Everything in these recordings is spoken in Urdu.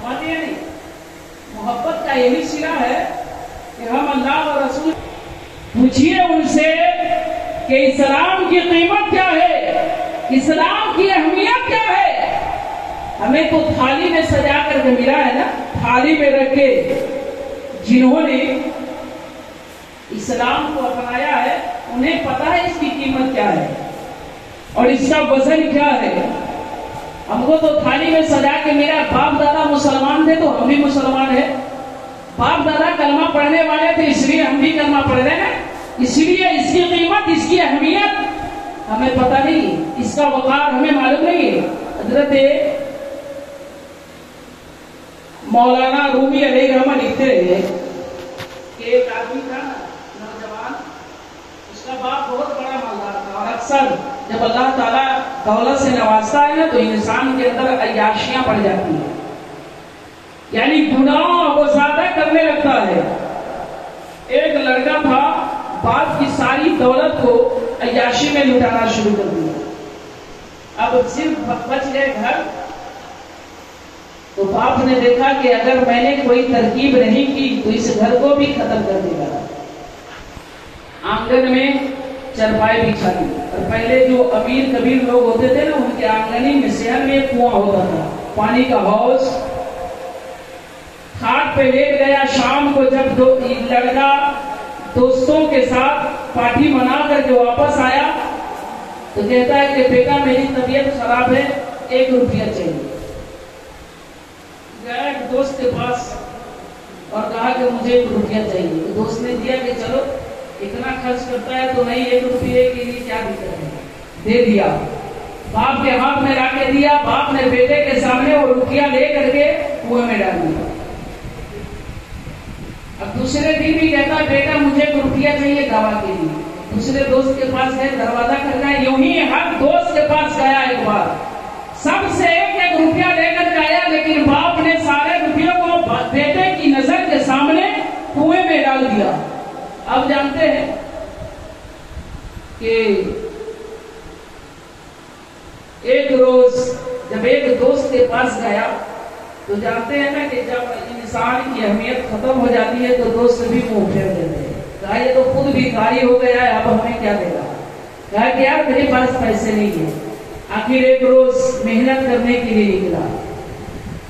سمجھے نہیں؟ محبت کا یہی سلا ہے کہ ہم اللہ اور رسول پوچھئے ان سے کہ اسلام کی قیمت کیا ہے، اسلام کی اہمیت کیا ہے۔ ہمیں تو تھالی میں سجا کر کے ملا ہے نا، تھالی میں رکھ کے۔ جنہوں نے اسلام کو اپنایا ہے انہیں پتا ہے اس کی قیمت کیا ہے اور اس کا وزن کیا ہے۔ ہم کو تو تھالی میں سجا کے میرا باپ دادا مسلمان تھے تو ہم بھی مسلمان ہیں، باپ دادا کلمہ پڑھنے والے تھے اس لیے ہم بھی کلمہ پڑھ رہے ہیں، اس لیے اس کی قیمت، اس کی اہمیت ہمیں پتہ نہیں، اس کا وقار ہمیں معلوم نہیں ہے۔ حضرت مولانا رومی علیہ رحمہ لکھتے ہیں کہ ایک آدمی تھا نوجوان، اس کا باپ بہت بڑا مالدار تھا، اور اکثر جب اللہ تعالیٰ دولت سے نوازتا ہے نا تو انسان کے اندر عیاشیاں پڑ جاتی ہیں، یعنی گناہ وہ زیادہ کرنے لگتا ہے۔ ایک لڑکا تھا، باپ کی ساری دولت کو عیاشی میں لٹانا شروع کر دیا، اب صرف بچ گئے گھر۔ تو باپ نے دیکھا کہ اگر میں نے کوئی ترکیب نہیں کی تو اس گھر کو بھی ختم کر دے گا۔ آنگن میں چرپائی بچھا دی، اور پہلے جو امیر کبیر لوگ ہوتے تھے نا ان کے آنگن میں شہر میں کنواں ہوتا تھا، پانی کا حوض۔ کھاٹ پہ لیٹ گیا، شام کو جب لڑکا دوستوں کے ساتھ پارٹی منا کر کے واپس آیا تو کہتا ہے کہ بیٹا میری طبیعت خراب ہے، 1 روپیہ چاہیے۔ گیا ایک دوست کے پاس اور کہا کہ مجھے 1 روپیہ چاہیے، تو دوست نے دیا کہ چلو اتنا خرچ کرتا ہے تو نہیں، 1 روپیے کے لیے کیا دقت ہے، دے دیا۔ باپ کے ہاتھ میں لا کے دیا، باپ نے بیٹے کے سامنے وہ روپیہ لے کر کے کنویں میں ڈال دیا۔ اب دوسرے دن بھی کہتا ہے بیٹا مجھے 1 روپیہ چاہیے دوا کے لیے۔ دوسرے دوست کے پاس گئے، دروازہ کھٹکا، یوں ہی ہر دوست کے پاس گیا ایک بار، سب سے 1 روپیہ لے کر کے آیا، لیکن باپ نے سارے روپیوں کو بیٹے کی نظر کے سامنے کنویں میں ڈال دیا۔ اب جانتے ہیں کہ ایک روز جب ایک دوست کے پاس گیا تو جانتے ہیں نا کہ جب انسان کی اہمیت ختم ہو جاتی ہے تو دوست بھی منہ پھیر دیتے ہیں، کہا یہ تو خود بھی کھاری ہو گیا ہے، اب ہمیں کیا دے گا، کہا کہ یار میرے پاس پیسے نہیں ہیں۔ آخر ایک روز محنت کرنے کے لیے نکلا،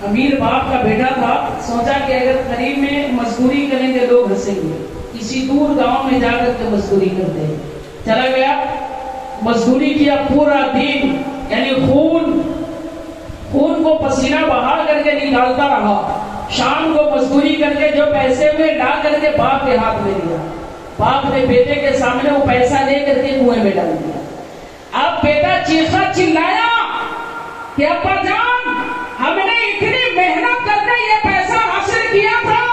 امیر باپ کا بیٹا تھا، سوچا کہ اگر قریب میں مزدوری کریں گے لوگ ہنسیں گے، کسی دور گاؤں میں جا کر کے مزدوری کرتے ہیں۔ چلا گیا، مزدوری کیا پورا دن، یعنی خون کو پسینہ بہا کر کے نکالتا رہا، شام کو مزدوری کر کے جو پیسے ہوئے لا کر کے باپ کے ہاتھ میں دیا، باپ نے بیٹے کے سامنے وہ پیسہ لے کر کے کنویں میں ڈال دیا۔ اب بیٹا چیخا چلایا کہ ابا جان ہم نے اتنی محنت کر کے یہ پیسہ حاصل کیا تھا،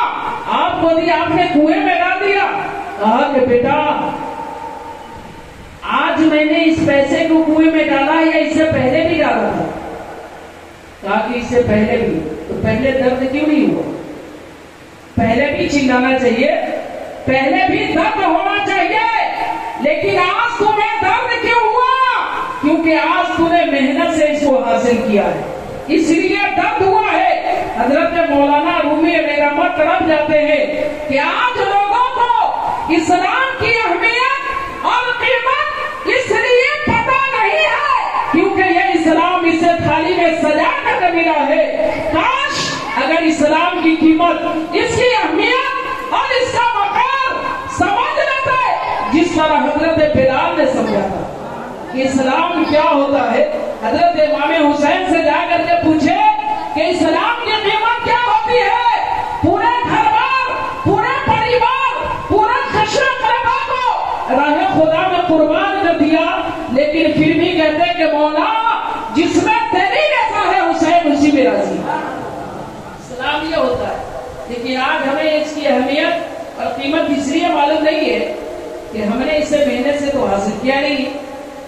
آپ کو دیا، آپ نے کنویں میں ڈال دیا۔ کہا کہ بیٹا آج میں نے اس پیسے کو کنویں میں ڈالا یا اس سے پہلے بھی ڈالا تھا؟ کہا کہ اس سے پہلے بھی۔ تو پہلے درد کیوں نہیں ہوا؟ پہلے بھی چلانا چاہیے، پہلے بھی درد ہونا چاہیے، لیکن آج تمہیں درد کیوں ہوا؟ کیونکہ آج تم نے محنت سے اس کو حاصل کیا ہے، اس لیے درد ہوا ہے۔ حضرت مولانا رومی علیہ رحمہ طرف جاتے ہیں کہ آج لوگوں کو اسلام کی اہمیت اور قیمت اس لیے پتہ نہیں ہے کیونکہ یہ اسلام اسے تھالی میں سجا کر ملا ہے۔ کاش اگر اسلام کی قیمت، اس کی اہمیت اور اس کا وقار سمجھ لیتے جس طرح حضرت بلال نے سمجھا تھا کہ اسلام کیا ہوتا ہے۔ حضرت امام حسین سے جا کر کے پوچھے کہ اسلام کی قیمت کیا ہوتی ہے، پورے گھر بار، پورے پریوار، پورے خشرہ قربا کو راہ خدا میں قربان کر دیا، لیکن پھر بھی کہتے کہ مولا جس میں تیری رضا ہے حسین اسی میں راضی۔ اسلام یہ ہوتا ہے، لیکن آج ہمیں اس کی اہمیت اور قیمت اس لیے معلوم نہیں ہے کہ ہم نے اسے محنت سے تو حاصل کیا نہیں،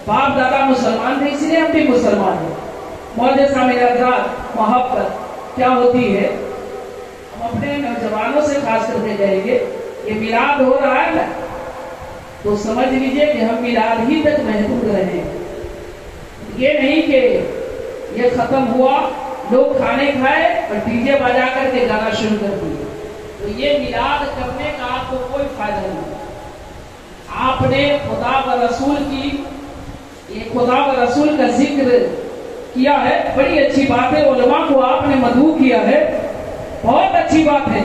باپ دادا مسلمان تھے اس لیے ہم بھی مسلمان ہیں۔ موجودہ میلاد محبت کیا ہوتی ہے، ہم اپنے نوجوانوں سے خاص کر کے کہیں گے، یہ میلاد ہو رہا ہے نا تو سمجھ لیجئے کہ ہم میلاد ہی تک محدود رہے، یہ نہیں کہ یہ ختم ہوا لوگ کھانے کھائے اور ڈی جے بجا کر کے گانا شروع کر دیا. تو یہ میلاد کرنے کا آپ کو کوئی فائدہ نہیں. آپ نے خدا و رسول کی یہ خدا و رسول کا ذکر کیا ہے, بڑی اچھی بات ہے. علماء کو آپ نے مدعو کیا ہے, بہت اچھی بات ہے.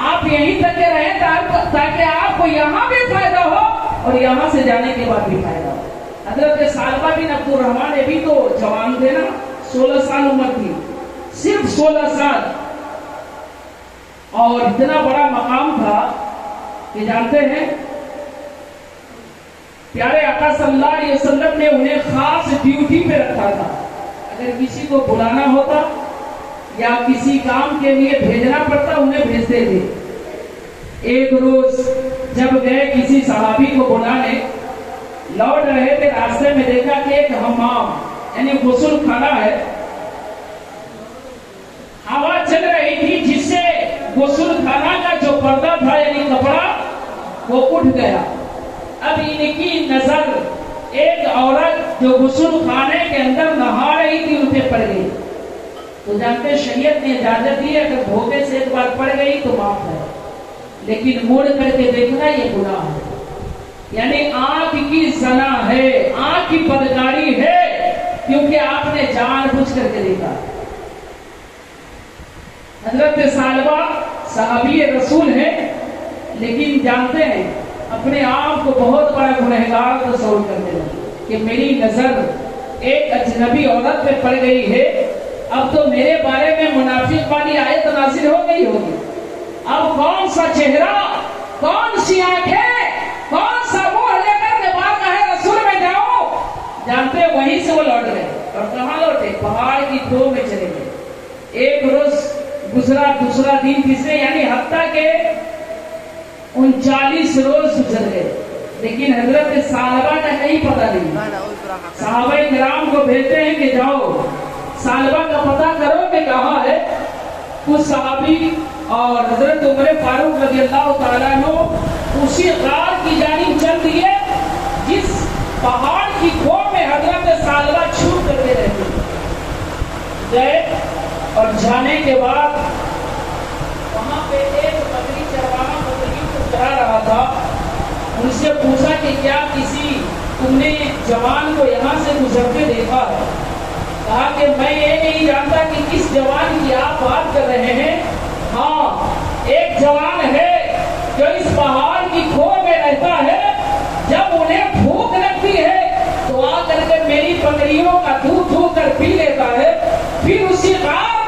آپ یہیں تک رہیں تاکہ آپ کو یہاں بھی فائدہ ہو اور یہاں سے جانے کے بعد بھی فائدہ ہو. حضرت ثعلبہ بن عبد الرحمن بھی تو جوان تھے نا, 16 سال عمر تھی, صرف 16 سال, اور اتنا بڑا مقام تھا کہ جانتے ہیں پیارے آقا صلی اللہ علیہ وسلم نے انہیں خاص ڈیوٹی پہ رکھا تھا. اگر کسی کو بلانا ہوتا یا کسی کام کے لیے بھیجنا پڑتا انہیں بھیجتے تھے. ایک روز جب گئے کسی صحابی کو بلانے, لوٹ رہے تھے, راستے میں دیکھا کہ ایک حمام یعنی غسل خانہ ہے, ہوا چل رہی تھی جس سے غسل خانہ کا جو پردہ تھا یعنی کپڑا وہ اٹھ گیا. اب ان کی نظر ایک عورت جو غسل خانے کے اندر نہا رہی تھی ان پہ پڑ گئی. تو جانتے شریعت نے اجازت دی اگر دھوکے سے ایک بار پڑ گئی تو معاف ہے, لیکن مڑ کر کے دیکھنا یہ گناہ ہے. یعنی آنکھ کی زنا ہے, آنکھ کی بدکاری ہے, کیونکہ آپ نے جان بوجھ کر کے دیکھا. حضرت ثعلبہ صحابی رسول ہیں, لیکن جانتے ہیں اپنے آپ کو بہت بڑا گنہگار تصور کرتے ہیں کہ میری نظر ایک اجنبی عورت پہ پڑ گئی ہے, اب تو میرے بارے میں منافق والی آیت نازل ہو گئی ہوگی. اب کون سا چہرہ, کون سی آنکھیں, کون سا منہ لے کر کے بارگاہ رسول میں جاؤں. جانتے وہیں سے وہ لوٹ گئے, اور کہاں لوٹے, پہاڑ کی ٹھو میں چلے گئے. ایک روز گزرا, دوسرا دن, تیسرے, یعنی حتیٰ کہ 39 روز گزر گئے, لیکن حضرت ثعلبہ کا کہیں پتہ نہیں. صحابہ کرام کو بھیجتے ہیں کہ جاؤ ثعلبہ کا پتہ کرو کہ کہاں ہے. کچھ صحابی اور حضرت عمر فاروق رضی اللہ تعالیٰ عنہ اسی غار کی جانب چل دیے جس پہاڑ کی کھو میں حضرت ثعلبہ چھپ کرتے رہتے گئے. اور جانے کے بعد وہاں پہ ایک بکری چرواہا بکری کو چرا رہا تھا. ان سے پوچھا کہ کیا کسی تم نے جوان کو یہاں سے گزرتے دیکھا ہے؟ کہا کہ میں یہ نہیں جانتا کہ کس جوان کی آپ بات کر رہے ہیں. ہاں, ایک جوان ہے جو اس پہاڑ کی کھو میں رہتا ہے, جب انہیں بھوک لگتی ہے تو آ کر کے میری بکریوں کا دودھ دھو کر پی لیتا ہے, پھر اسی غار